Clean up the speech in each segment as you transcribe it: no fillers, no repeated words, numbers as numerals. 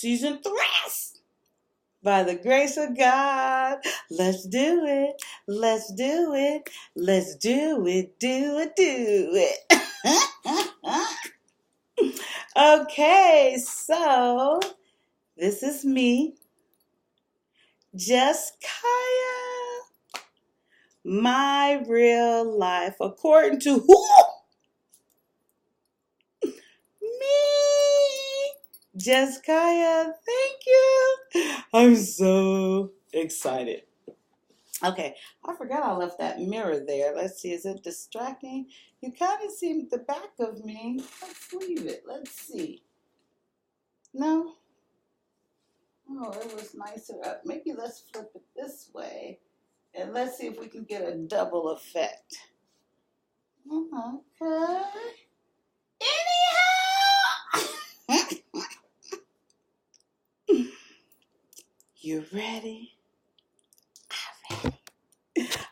season 3. By the grace of God, let's do it. Let's do it. Let's do it. Do it. Do it. Okay, so this is me, Juss Kyia. My real life, according to who? Me, Juss Kyia. Thank you. I'm so excited. Okay, I forgot I left that mirror there. Let's see, is it distracting? You kind of see the back of me. Let's leave it. Let's see. No? Oh, it was nicer up. Maybe let's flip it this way. And let's see if we can get a double effect. Okay. Anyhow. You ready?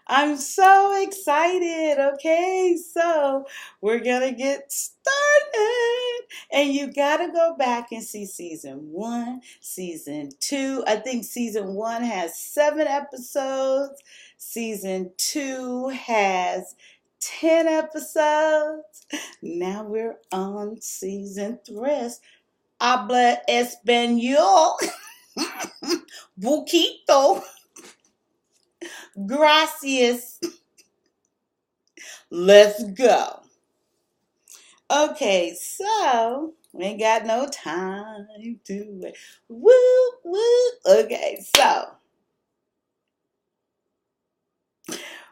I'm so excited. Okay, so we're gonna get started. And you gotta go back and see season 1, season 2. I think season 1 has 7 episodes. Season 2 has 10 episodes. Now we're on season 3. Habla español. Buquito. Gracias. Let's go. Okay, so we ain't got no time to wait. Woo, woo. Okay, so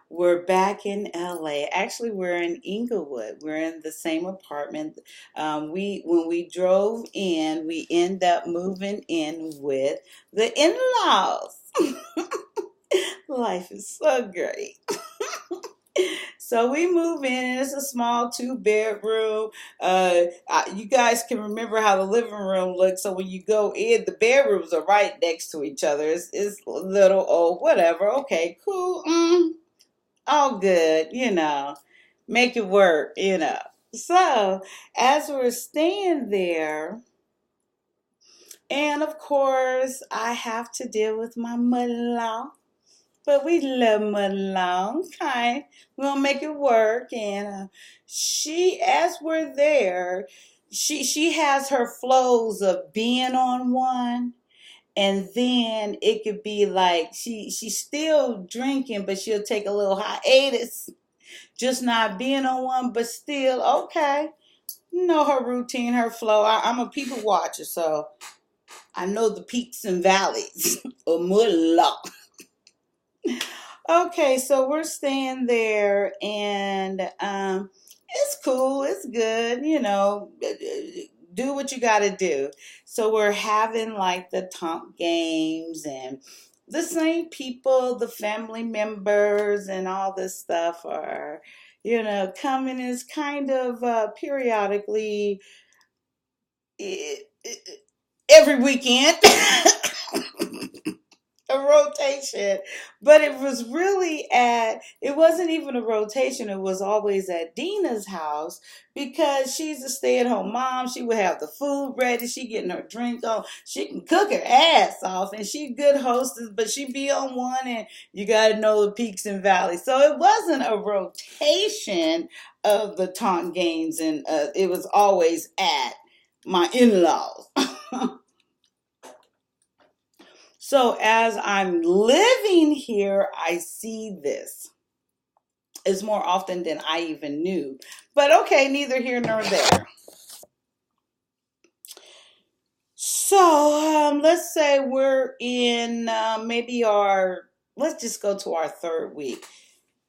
we're back in LA. Actually, we're in Inglewood. We're in the same apartment. When we drove in, we end up moving in with the in-laws. Life is so great. So we move in, and it's a small 2-bedroom. You guys can remember how the living room looks. So when you go in, the bedrooms are right next to each other. It's little, oh, whatever. Okay, cool. All good, Make it work, So as we're staying there, and of course, I have to deal with my mother-in-law. But we love mother-in-law, okay? We're gonna make it work. And as we're there, she has her flows of being on one, and then it could be like she's still drinking, but she'll take a little hiatus, just not being on one, but still okay. You know her routine, her flow. I'm a people watcher, so I know the peaks and valleys of mother-in-law. Okay, so we're staying there, and it's cool, it's good, do what you got to do. So we're having like the talk games, and the same people, the family members, and all this stuff are, coming is kind of periodically eh, eh, every weekend. A rotation, but it wasn't even a rotation. It was always at Dina's house, because she's a stay-at-home mom. She would have the food ready, she getting her drink on, she can cook her ass off, and she good hostess, but she be on one, and you got to know the peaks and valleys. So it wasn't a rotation of the taunt games, and it was always at my in-laws. So as I'm living here, I see this. It's more often than I even knew. But okay, neither here nor there. So let's say we're in let's just go to our 3rd week.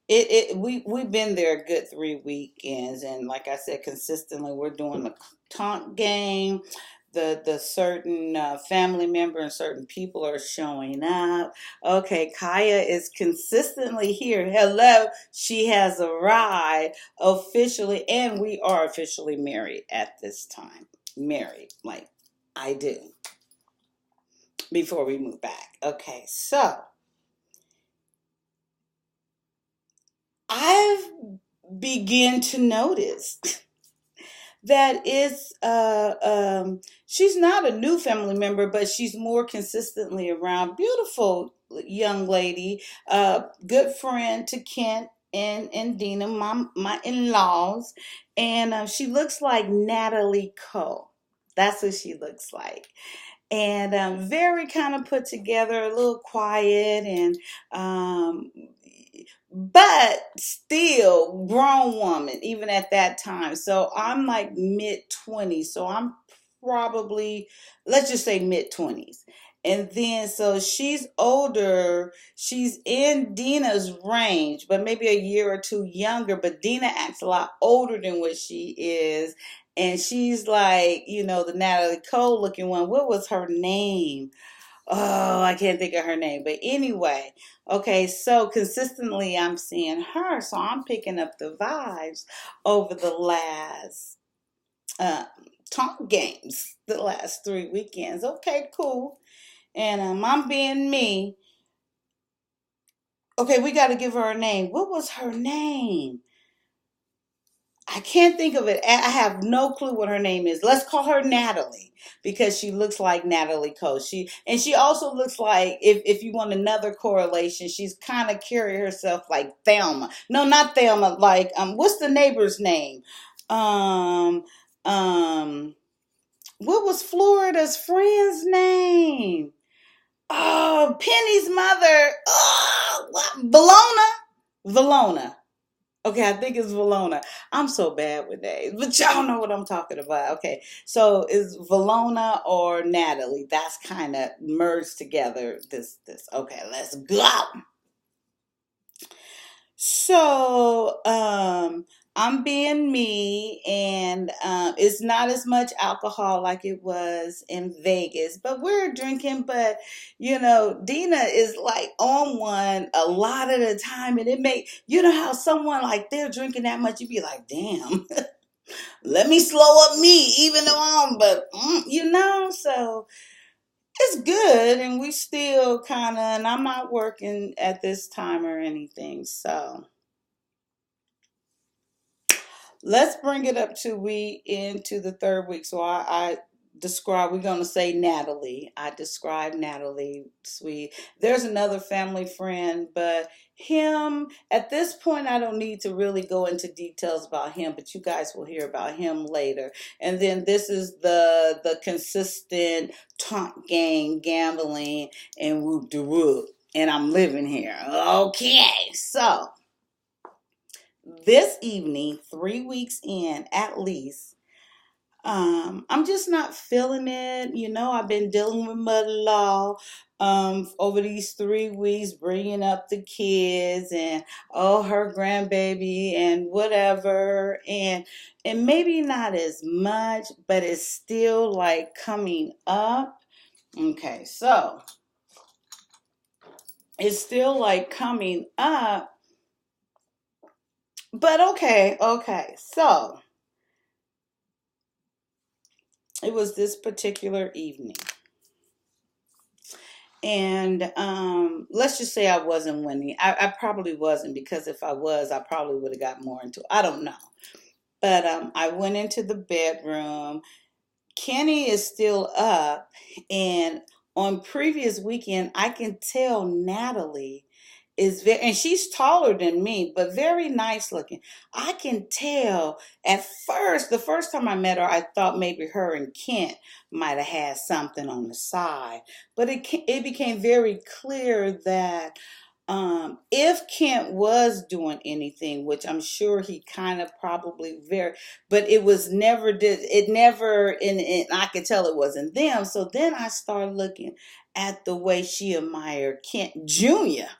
We've been there a good 3 weekends, and like I said, consistently we're doing the taunt game. The certain family member and certain people are showing up. Okay, Kyia is consistently here. Hello, she has arrived officially, and we are officially married at this time. Married, like I do, before we move back. Okay, so I've begin to notice that is she's not a new family member, but she's more consistently around. Beautiful young lady, good friend to Kent and Dina, my in-laws, and she looks like Natalie Cole. That's what she looks like, and very kind of put together, a little quiet, and um, but still grown woman even at that time. So I'm like mid 20s. So I'm probably, let's just say mid 20s. And then so she's older. She's in Dina's range, but maybe a year or two younger. But Dina acts a lot older than what she is. And she's like, the Natalie Cole looking one. What was her name? Oh, I can't think of her name. But anyway, okay, so consistently I'm seeing her. So I'm picking up the vibes over the last uh, talk games, the last 3 weekends. Okay, cool. And I'm being me. Okay, we got to give her a name. What was her name? I can't think of it. I have no clue what her name is. Let's call her Natalie because she looks like Natalie Cole. She also looks like, if you want another correlation, she's kind of carry herself like Thelma. No, not Thelma. Like what's the neighbor's name? Um um, what was Florida's friend's name? Oh, Penny's mother. Oh, what? Valona. Okay, I think it's Valona. I'm so bad with names, but y'all know what I'm talking about. Okay, so is Valona or Natalie? That's kind of merged together. This. Okay, let's go. So, I'm being me, and it's not as much alcohol like it was in Vegas, but we're drinking. But Dina is like on one a lot of the time, and it make how someone like they're drinking that much, you be like, damn, let me slow up me, even though so it's good, and we still kind of, and I'm not working at this time or anything, so. Let's bring it up to we into the third week. So I describe, we're going to say Natalie. I describe Natalie, sweet. There's another family friend, but him, at this point, I don't need to really go into details about him, but you guys will hear about him later. And then this is the consistent taunt gang gambling and whoop de whoop. And I'm living here. Okay, so this evening, 3 weeks in at least, I'm just not feeling it. I've been dealing with mother law over these 3 weeks, bringing up the kids and her grandbaby and whatever, and maybe not as much, but it's still like coming up. Okay, so it's still like coming up. But okay. So it was this particular evening. And let's just say I wasn't winning. I probably wasn't, because if I was, I probably would have got more into it. I don't know. But I went into the bedroom. Kenny is still up. And on previous weekend, I can tell Natalie is very, and she's taller than me, but very nice looking. I can tell at first, the first time I met her, I thought maybe her and Kent might have had something on the side, but it became very clear that if Kent was doing anything, which I'm sure he kind of probably but it was never did it never, and I could tell it wasn't them. So then I started looking at the way she admired Kent Jr.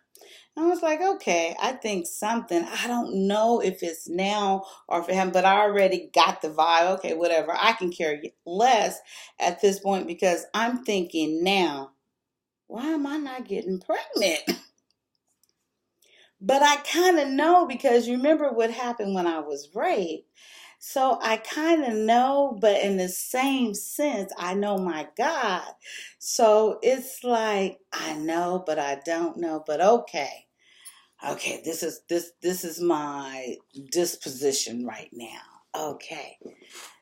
I was like, okay, I think something. I don't know if it's now or if it happened, but I already got the vibe. Okay, whatever. I can care less at this point, because I'm thinking now, why am I not getting pregnant? But I kind of know, because you remember what happened when I was raped. So I kind of know, but in the same sense, I know my God. So it's like, I know, but I don't know. But okay. Okay, this is my disposition right now. Okay.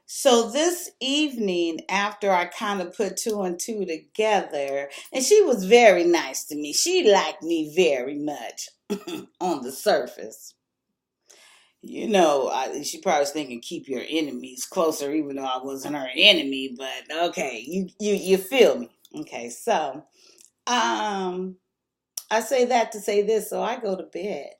So this evening, after I kind of put two and two together, and she was very nice to me. She liked me very much on the surface. She probably was thinking keep your enemies closer, even though I wasn't her enemy. But okay, you feel me? Okay, so um, I say that to say this. So I go to bed,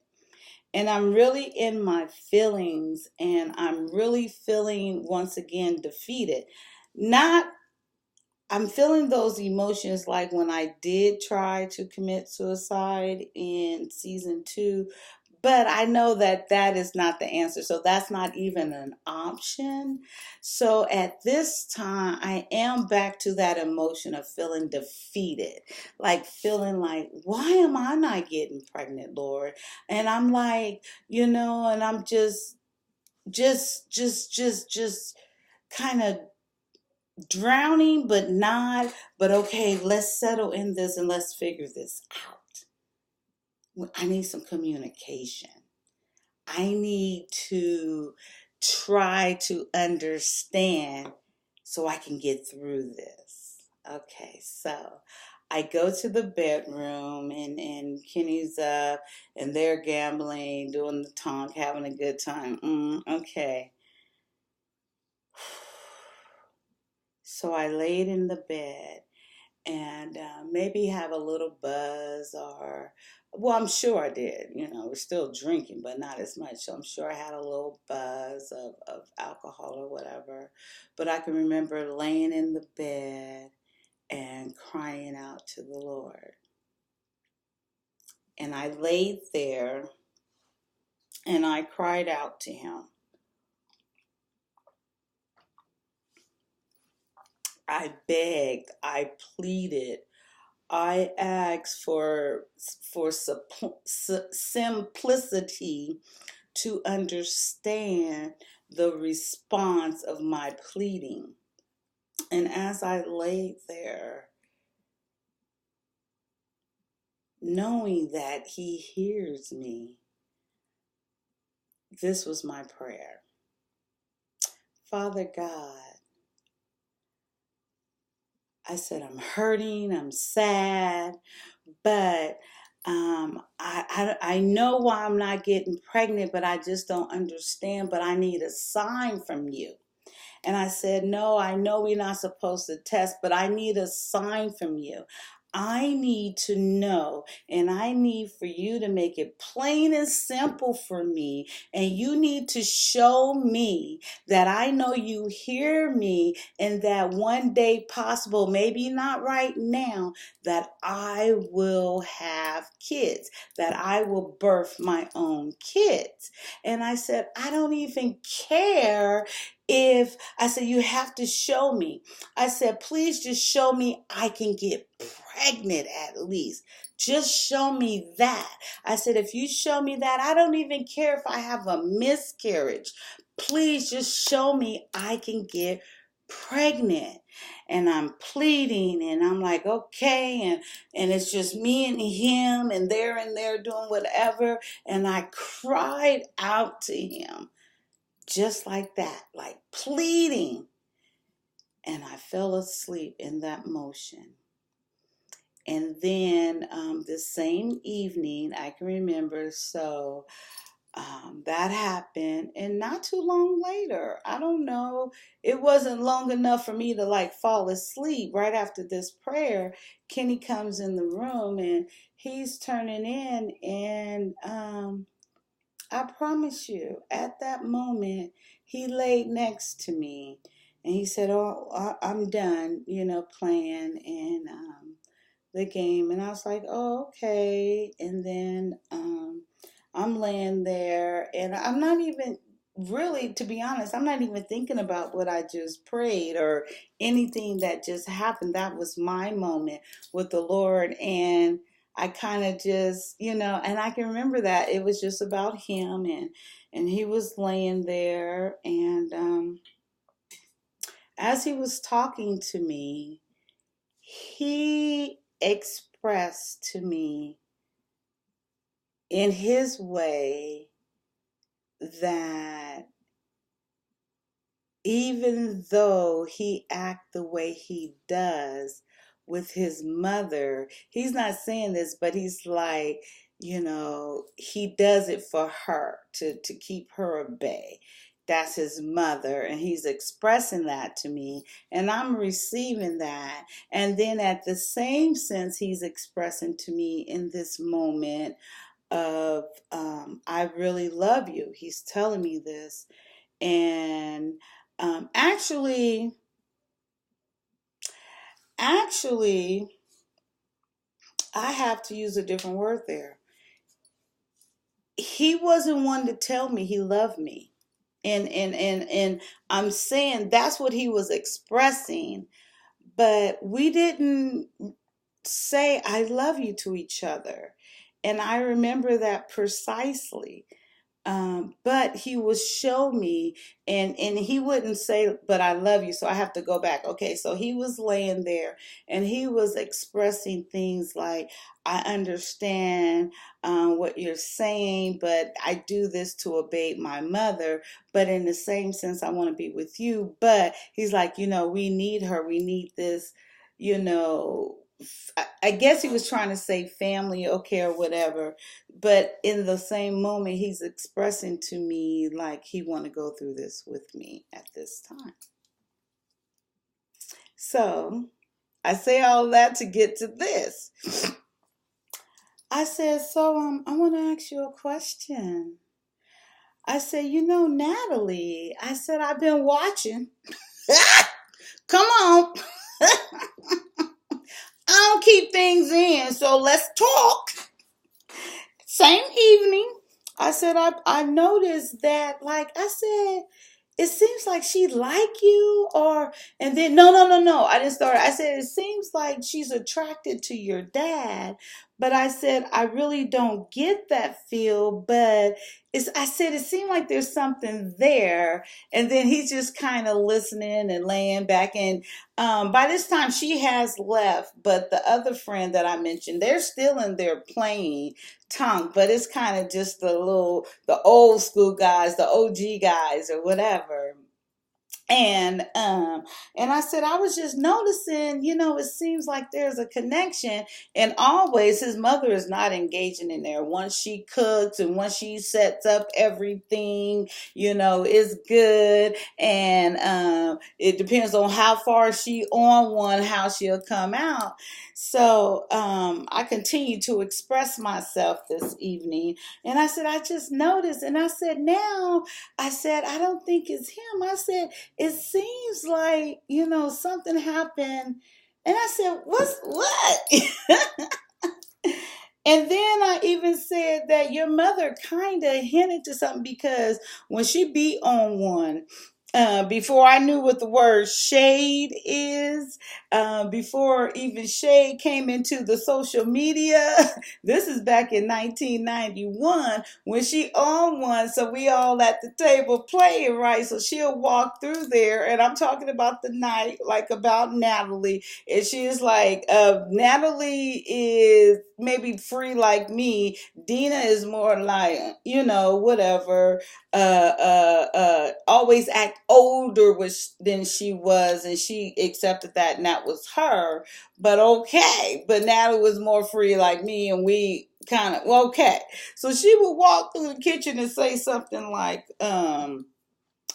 and I'm really in my feelings, and I'm really feeling once again defeated. Not I'm feeling those emotions like when I did try to commit suicide in season 2, but I know that that is not the answer. So that's not even an option. So at this time, I am back to that emotion of feeling defeated, like feeling like, why am I not getting pregnant, Lord? And I'm like, and I'm just kind of drowning, but not. But okay, let's settle in this and let's figure this out. I need some communication. I need to try to understand so I can get through this. Okay, so I go to the bedroom, and Kenny's up and they're gambling, doing the tonk, having a good time. Okay. So I laid in the bed and maybe have a little buzz, or well, I'm sure I did. We're still drinking, but not as much. So I'm sure I had a little buzz of alcohol or whatever. But I can remember laying in the bed and crying out to the Lord. And I laid there and I cried out to him. I begged, I pleaded, I asked for simplicity to understand the response of my pleading. And as I laid there, knowing that he hears me, this was my prayer. Father God, I said, I'm hurting, I'm sad, but I know why I'm not getting pregnant, but I just don't understand. But I need a sign from you. And I said, no, I know we're not supposed to test, but I need a sign from you. I need to know, and I need for you to make it plain and simple for me. And you need to show me that I know you hear me, and that one day possible, maybe not right now, that I will have kids, that I will birth my own kids. And I said, I don't even care if I said, you have to show me. I said, please just show me I can get pregnant at least. Just show me that. I said, if you show me that, I don't even care if I have a miscarriage. Please just show me I can get pregnant. And I'm pleading, and I'm like, okay, and it's just me and him, and they're doing whatever. And I cried out to him just like that, like pleading. And I fell asleep in that motion. And then the same evening, I can remember, so that happened. And not too long later, I don't know, it wasn't long enough for me to like fall asleep. Right after this prayer, Kenny comes in the room and he's turning in, and I promise you, at that moment, he laid next to me and he said, oh, I'm done, playing and the game. And I was like, oh, okay. And then I'm laying there and I'm not even really, to be honest, I'm not even thinking about what I just prayed or anything that just happened. That was my moment with the Lord. And I kind of just, and I can remember that it was just about him, and he was laying there, and as he was talking to me, he expressed to me in his way that even though he act the way he does with his mother, he's not saying this, but he's like, he does it for her to keep her at bay. That's his mother, and he's expressing that to me, and I'm receiving that. And then at the same sense, he's expressing to me in this moment of, I really love you. He's telling me this. And actually, actually, I have to use a different word there. He wasn't one to tell me he loved me. And I'm saying that's what he was expressing, but we didn't say I love you to each other. And I remember that precisely. But he would show me, and he wouldn't say, but I love you. So I have to go back. Okay, so he was laying there and he was expressing things like, I understand what you're saying, but I do this to obey my mother. But in the same sense, I want to be with you. But he's like, we need her. We need this, you know. I guess he was trying to say family, okay, or whatever. But in the same moment, he's expressing to me like he want to go through this with me at this time. So I say all that to get to this. I said, so I want to ask you a question. I said, Natalie, I said, I've been watching. Come on. I don't keep things in, so let's talk. Same evening, I said, I noticed that, like I said, it seems like she like you, or, and then, no, I didn't start. I said, it seems like she's attracted to your dad, but I said, I really don't get that feel, but I said, it seemed like there's something there. And then he's just kind of listening and laying back. And by this time she has left, but the other friend that I mentioned, they're still in there playing tongue, but it's kind of just the old school guys, the OG guys or whatever. And I said, I was just noticing, it seems like there's a connection. And always his mother is not engaging in there. Once she cooks and once she sets up everything, it's good. And it depends on how far she on one, how she'll come out. So I continue to express myself this evening. And I said, I just noticed. And I said, now, I said, I don't think it's him. I said, it seems like, something happened. And I said, what? And then I even said that your mother kind of hinted to something, because when she beat on one, before I knew what the word shade is, before even shade came into the social media, this is back in 1991 when she owned one. So we all at the table playing, right? So she'll walk through there, and I'm talking about the night, like about Natalie, and she's like, Natalie is maybe free like me. Dina is more like, whatever, always act older than she was, and she accepted that, and that was her. But okay, but Natalie was more free like me, and we kind of, well, okay. So she would walk through the kitchen and say something like,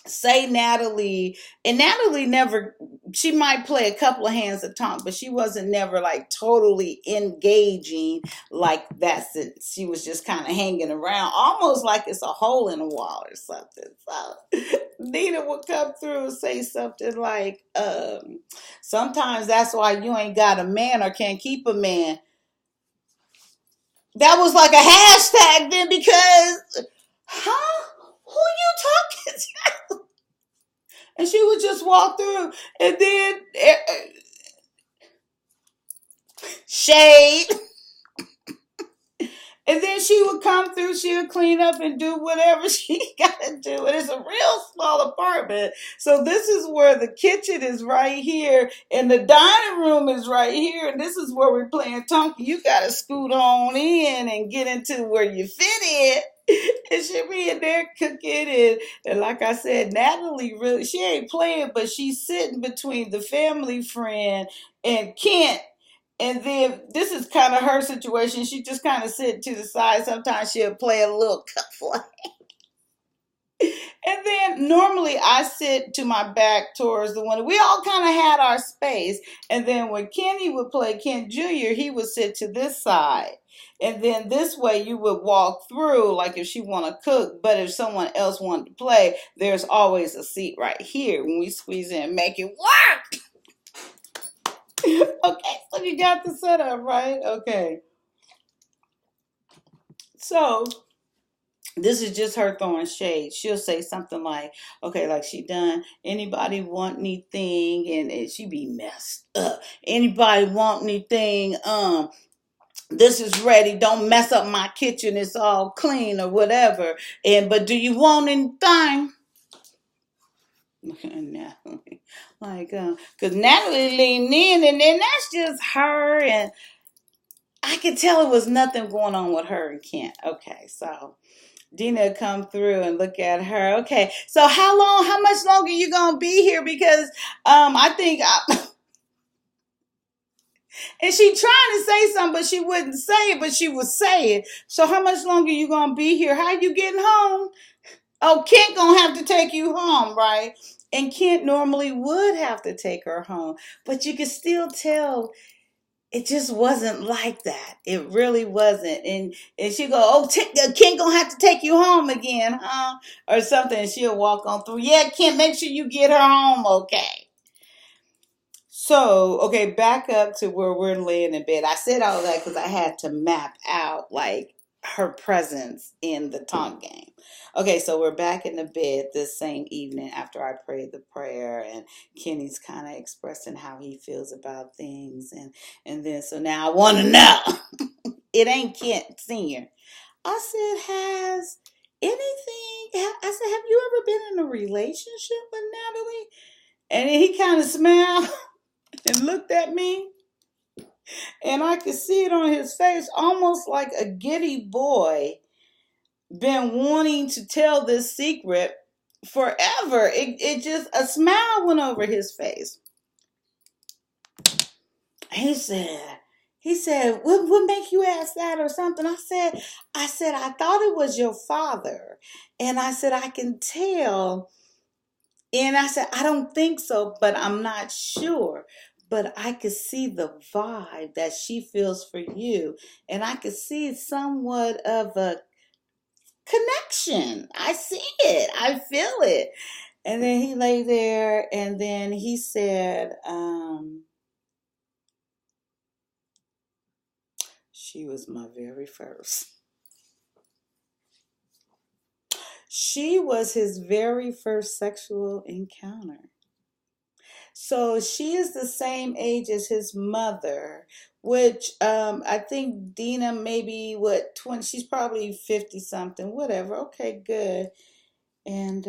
say Natalie, and Natalie never, she might play a couple of hands of tongue, but she wasn't never like totally engaging like that. She was just kind of hanging around, almost like it's a hole in the wall or something. So Nina would come through and say something like, sometimes that's why you ain't got a man or can't keep a man. That was like a hashtag then, because, huh? Who you talking to? And she would just walk through, and then shade. And then she would come through, she would clean up and do whatever she got to do. And it's a real small apartment. So this is where the kitchen is right here and the dining room is right here. And this is where we're playing Tonka. You got to scoot on in and get into where you fit in. And she be in there cooking. And like I said, Natalie really, she ain't playing, but she's sitting between the family friend and Kent. And then this is kind of her situation. She just kind of sit to the side. Sometimes she'll play a little cup. And then normally I sit to my back towards the window. We all kind of had our space. And then when Kenny would play Kent Jr., he would sit to this side. And then this way you would walk through, like if she want to cook. But if someone else wanted to play, there's always a seat right here when we squeeze in and make it work. Okay, so you got the setup, right? Okay. So this is just her throwing shade. She'll say something like, okay, like she done, anybody want anything? And she be messed up. Anybody want anything? This is ready. Don't mess up my kitchen. It's all clean or whatever. But do you want anything? Natalie. Like, because Natalie leaned in and then that's just her. And I could tell it was nothing going on with her and Kent. Okay, so Dina come through and look at her. Okay, so how much longer you gonna be here? Because I think, and she trying to say something, but she wouldn't say it, but she would say it. So how much longer you gonna be here? How you getting home? Oh, Kent gonna have to take you home, right? And Kent normally would have to take her home, but you could still tell it just wasn't like that. It really wasn't. And she go, oh, Kent gonna have to take you home again, huh? Or something. And she'll walk on through. Yeah, Kent, make sure you get her home, okay? So, okay, back up to where we're laying in bed. I said all that because I had to map out like her presence in the tongue game. Okay, so we're back in the bed this same evening after I prayed the prayer, and Kenny's kind of expressing how he feels about things, and then so now I want to know. It ain't Kent Senior. I said, has anything? I said, have you ever been in a relationship with Natalie? And he kind of smiled and looked at me, and I could see it on his face, almost like a giddy boy been wanting to tell this secret forever. It just, a smile went over his face. He said, what make you ask that or something? I said, I thought it was your father. And I said, I can tell. And I said, I don't think so, but I'm not sure. But I could see the vibe that she feels for you. And I could see somewhat of a connection. I see it. I feel it. And then he lay there and then he said, she was my very first. She was his very first sexual encounter. So she is the same age as his mother, which I think Dina maybe what 20, she's probably 50 something, whatever. Okay, good. And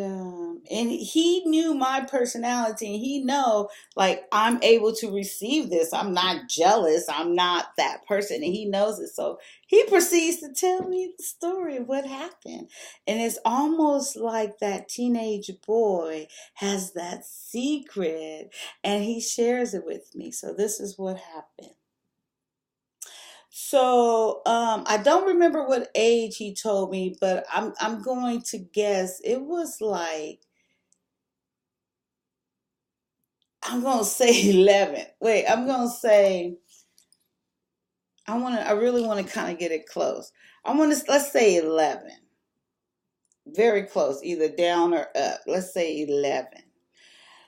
he knew my personality, and he know like I'm able to receive this. I'm not jealous. I'm not that person, and he knows it. So he proceeds to tell me the story of what happened, and it's almost like that teenage boy has that secret, and he shares it with me. So this is what happened. So I don't remember what age he told me, but I'm going to guess it was like I'm gonna say 11. Wait, I'm gonna say I really want to kind of get it close. Let's say 11. Very close, either down or up. Let's say 11.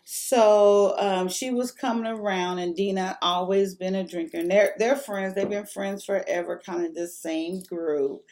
So she was coming around, and Dina always been a drinker. And they're friends. They've been friends forever, kind of the same group.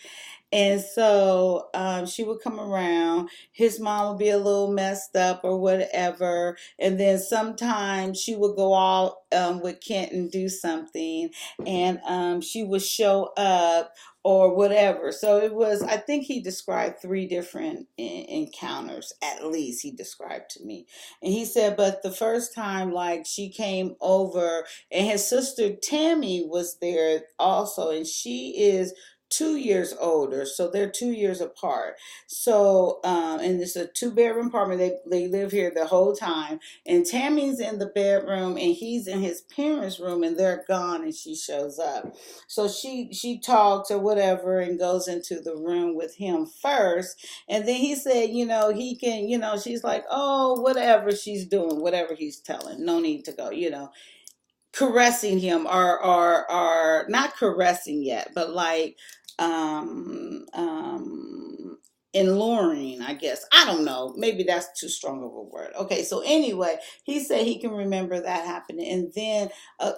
And so she would come around. His mom would be a little messed up or whatever. And then sometimes she would go out with Kent and do something. And she would show up or whatever. So it was, I think he described three different encounters, at least he described to me. And he said, but the first time, like, she came over and his sister Tammy was there also. And she is 2 years older, so they're 2 years apart. So, and it's a two-bedroom apartment. They live here the whole time. And Tammy's in the bedroom, and he's in his parents' room, and they're gone. And she shows up, so she talks or whatever, and goes into the room with him first. And then he said, he can, she's like, oh, whatever she's doing, whatever he's telling, no need to go, caressing him or not caressing yet, but like alluring, I guess. I don't know. Maybe that's too strong of a word. Okay, so anyway, he said he can remember that happening. And then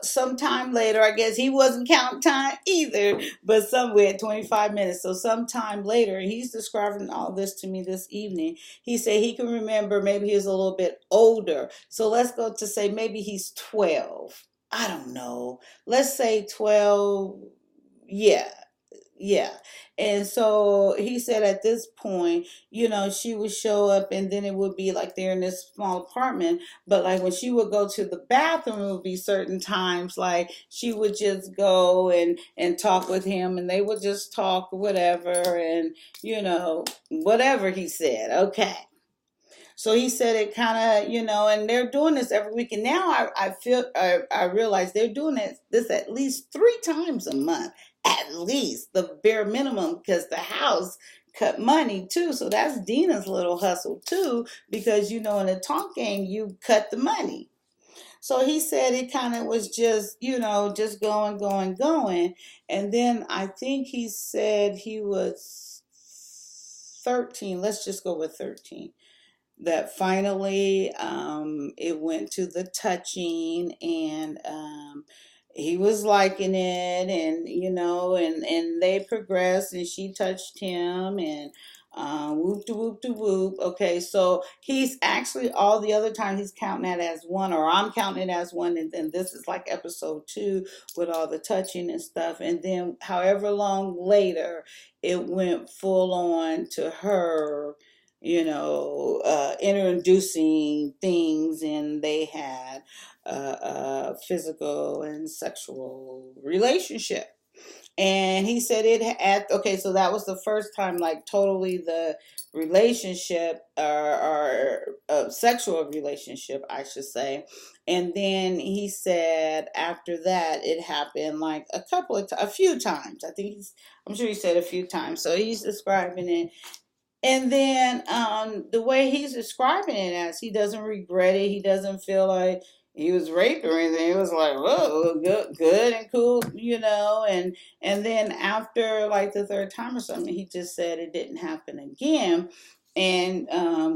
sometime later, I guess he wasn't counting time either, but somewhere 25 minutes. So sometime later, he's describing all this to me this evening. He said he can remember maybe he was a little bit older. So let's go to say maybe he's 12. I don't know. Let's say 12. Yeah. Yeah. And so he said at this point, she would show up and then it would be like they're in this small apartment. But like when she would go to the bathroom, it would be certain times like she would just go and talk with him and they would just talk or whatever and, whatever he said. Okay. So he said it kind of, and they're doing this every week. And now I realize they're doing this at least 3 times a month, at least the bare minimum, because the house cut money too. So that's Dina's little hustle too, because, in a talk game, you cut the money. So he said it kind of was just, just going, going, going. And then I think he said he was 13. Let's just go with 13, that finally it went to the touching and he was liking it and and they progressed and she touched him and whoop de whoop de whoop. Okay, so he's actually all the other time he's counting that as one, or I'm counting it as one, and then this is like episode 2 with all the touching and stuff. And then however long later it went full on to her, introducing things, and they had a physical and sexual relationship. And he said it had, okay, so that was the first time, like totally the relationship or sexual relationship, I should say. And then he said after that it happened like a few times. I'm sure he said a few times. So he's describing it, and then the way he's describing it as, he doesn't regret it. He doesn't feel like he was raped or anything. It was like, whoa, good and cool, and then after like the third time or something, he just said it didn't happen again. And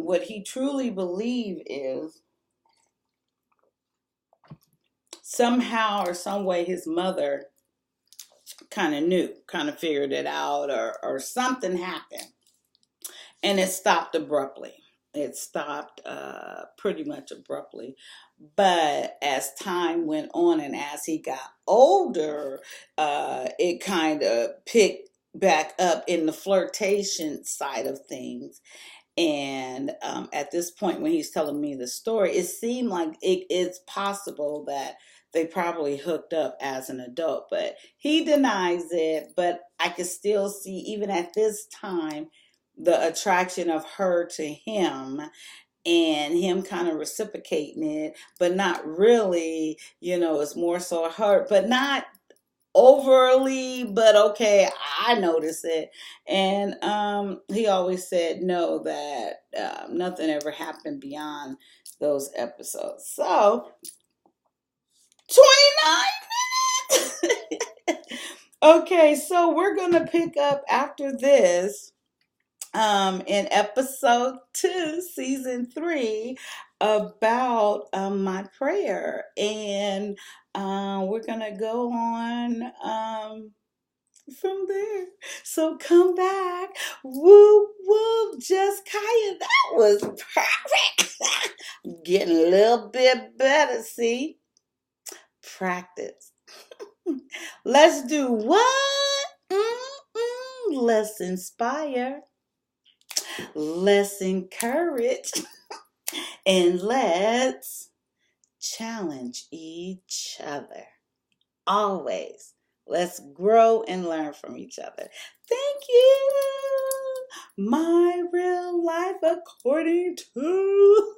what he truly believed is somehow or some way his mother kind of knew, kind of figured it out, or something happened. And it stopped abruptly. It stopped pretty much abruptly. But as time went on and as he got older, it kind of picked back up in the flirtation side of things. And at this point, when he's telling me the story, it seemed like it's possible that they probably hooked up as an adult. But he denies it. But I could still see, even at this time, the attraction of her to him and him kind of reciprocating it, but not really, it's more so her, but not overly, but okay, I notice it. And he always said no, that nothing ever happened beyond those episodes. So 29 minutes. Okay, so we're gonna pick up after this in episode 2, season 3, about my prayer. And we're going to go on from there. So come back. Woo woo, just Kyia. That was perfect. Getting a little bit better, see? Practice. Let's do what? Let's inspire. Let's encourage. And let's challenge each other. Always. Let's grow and learn from each other. Thank you. My real life according to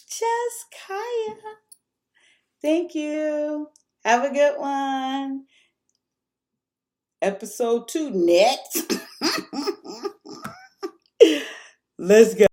just Kyia. Thank you. Have a good one. Episode 2 next. Let's go.